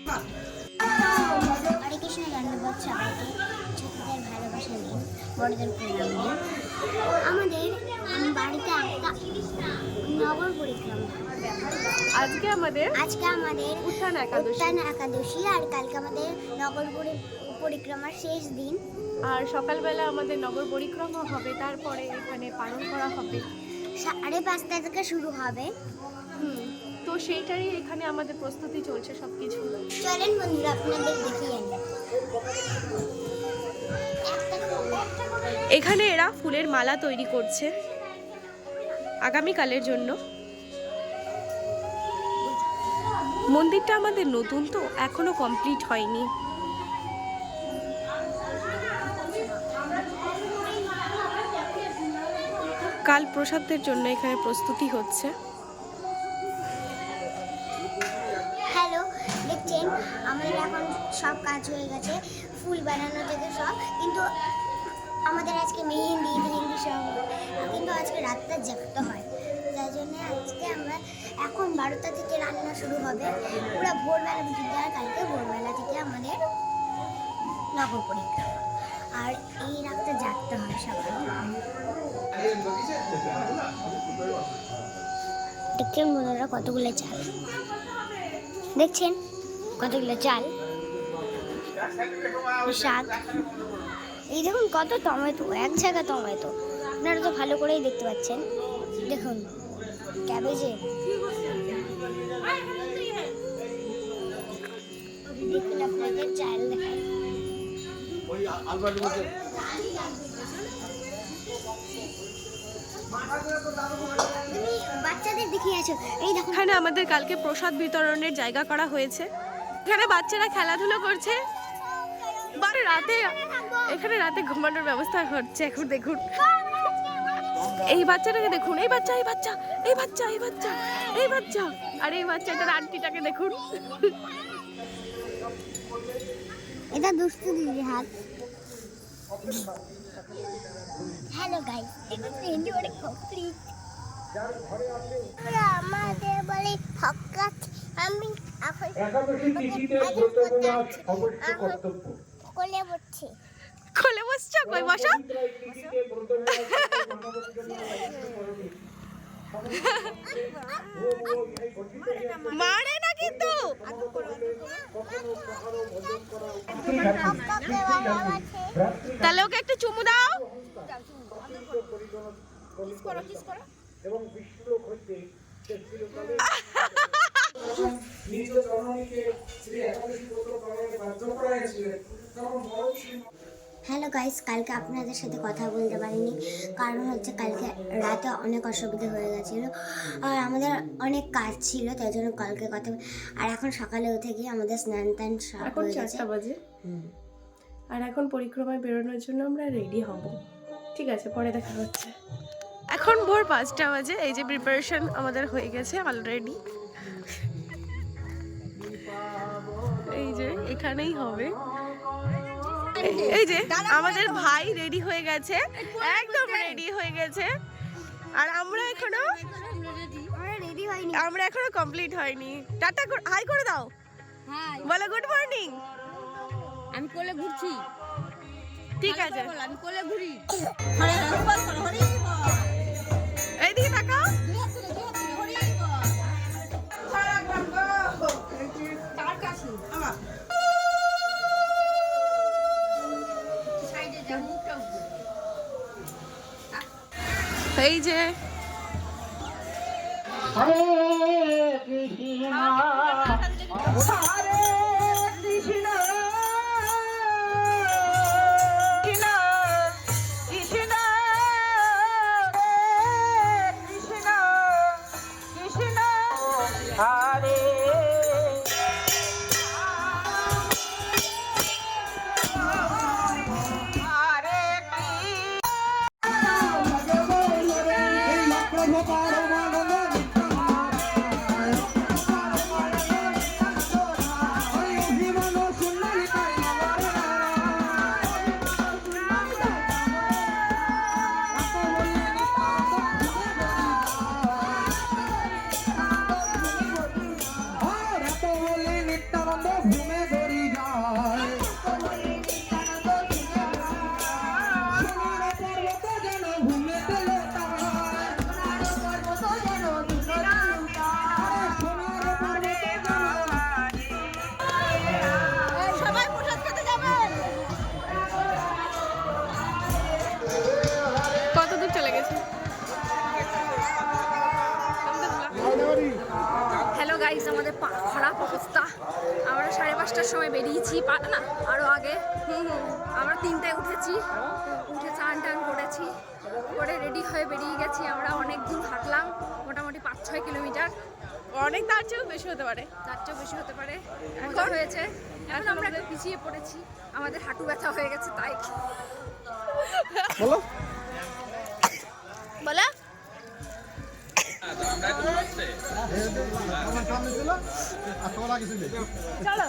হরে কৃষ্ণ ধন্যবাদ সবাইকে। ছোটদের ভালোবাসা দিন, বড়দের প্রণাম দিন। আমাদের বাড়িতে একটা নগর পরিক্রমা আজকে আমাদের উত্থান একাদশী আর কালকে আমাদের নগর পরিক্রমার শেষ দিন। আর সকালবেলা আমাদের নগর পরিক্রমা হবে, তারপরে এখানে পালন করা হবে 5:30 থেকে শুরু হবে। তো সেইটারই এখানে আমাদের প্রস্তুতি চলছে সবকিছু। চলেন বন্ধুরা আপনাদের দেখিয়ে আনি। এখানে এরা ফুলের মালা তৈরি করছে আগামীকালের জন্য। মন্দিরটা আমাদের নতুন তো এখনো কমপ্লিট হয়নি। কাল প্রসাদের জন্য এখানে প্রস্তুতি হচ্ছে। হ্যালো, দেখছেন আমাদের এখন সব কাজ হয়ে গেছে, ফুল বানানো থেকে সব। কিন্তু আমাদের আজকে মেহেন্দি সব, কিন্তু আজকে রাতটা জাগতে হয়। তাই জন্য আজকে আমরা এখন 12টা থেকে রান্না শুরু হবে, পুরো ভোরবেলা থেকে। আর কালকে ভোরবেলা থেকে আমাদের নগর পরিক্রমা, আর এই রাতটা জাগতে হয় সকালে। দেখছেন বন্ধুরা কতগুলো চাল, দেখছেন কতগুলো চাল, শাক, এই দেখুন কত টমেটো, এক জায়গা টমেটো। আপনারা তো ভালো করেই দেখতে পাচ্ছেন। দেখুন ক্যাবেজে, দেখুন আপনাদের চাল দেখায়। তুমি বাচ্চাদের দেখিয়ে আছো, এই দেখো এখানে আমাদের কালকে প্রসাদ বিতরণের জায়গা করা হয়েছে। এখানে বাচ্চারা খেলাধুলো করছে। এখানে রাতে ঘুমানোর ব্যবস্থা হচ্ছে। এখন দেখুন এই বাচ্চাটাকে দেখুন, এই বাচ্চা আর এই বাচ্চাটার আন্টিটাকে দেখুন। এটা দুষ্টু দিদি হাত। হ্যালো গাইস, এখন মেহেন্দি ওরে কমপ্লিট। আমাদের বলে হকাত, আমি এখন কোলে বসছো, কই বসো। মারে না কিন্তু। তাহলে ওকে একটু চুমু দাও। এবং বিশ্বলোক হইতে নিজ জননীকে শ্রী একাদশী ব্রত পালনে বাধ্য করা হয়েছিলেন। তখন হ্যালো গাইস, কালকে আপনাদের সাথে কথা বলতে পারিনি, কারণ হচ্ছে কালকে রাতে অনেক অসুবিধা হয়ে গেছিলো আর আমাদের অনেক কাজ ছিল, তাই জন্য কালকে কথা। আর এখন সকালে উঠে গিয়ে আমাদের স্নান টান সব এখন হয়ে গেছে। 4টা বাজে। আর এখন পরিক্রমায় বেরোনোর জন্য আমরা রেডি হব। ঠিক আছে, পরে দেখা হচ্ছে। এখন ভোর 5টা বাজে। এই যে প্রিপারেশন আমাদের হয়ে গেছে অলরেডি। এই যে এখানেই হবে। এই যে আমাদের ভাই রেডি হয়ে গেছে, একদম রেডি হয়ে গেছে। আর আমরা এখনো কমপ্লিট হয়নি। টাটা হাই করে দাও, বলো গুড মর্নিং। আমি কোলে ঘুরছি। ঠিক আছে, আমি কোলে ঘুরি। এইদিকে তাকাও। এই যে হরে কৃষ্ণ হরে কৃষ্ণ কৃষ্ণ কৃষ্ণ কৃষ্ণ হরে নিত্যানন্দ ঘুমে ধরি যায় কত দূর চলে গেছে? হ্যালো গাইস, আমাদের খারাপ অবস্থা। আমরা 5:30টার সময় বেরিয়েছি, না আরও আগে। আমরা 3টায় উঠে চান টান করেছি, করে রেডি হয়ে বেরিয়ে গেছি। আমরা অনেক দূর হাঁটলাম, মোটামুটি 5-6 কিলোমিটার। অনেক, তার চেয়েও বেশি হতে পারে, মজা হয়েছে। এখন আমরা একটু পিছিয়ে পড়েছি, আমাদের হাঁটু ব্যথা হয়ে গেছে, তাই বলো বলো। চলো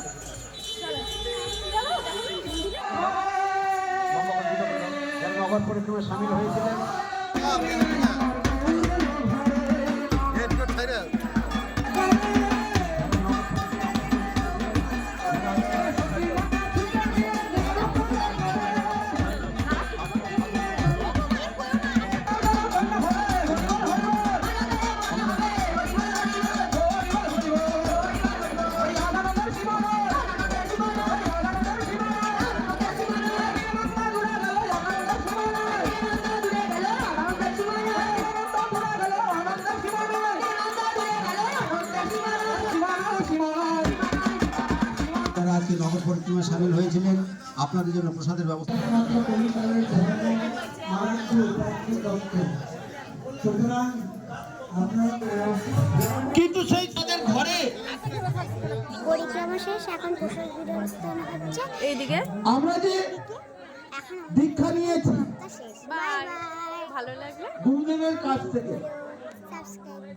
নগর পরিক্রমায় সামিল হয়েছিলেন তারা আজকে নগর পরিক্রমায় সামিল হয়েছিলেন। আপনাদের জন্য প্রসাদের ব্যবস্থা। কিন্তু সেই তাদের ঘরে পরিক্রমা শেষ, এখন প্রসাদ বিতরণ হচ্ছে। এইদিকে আমরা যে এখন দীক্ষা নিয়েছি শেষ। বাই। Bye bye. ভালো লাগলে গুরুদেবের কাছ থেকে সাবস্ক্রাইব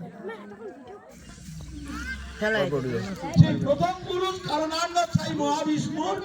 করুন। সেই প্রথম পুরুষ কারণাঙ্গ সাই মহাবিষ্ণুর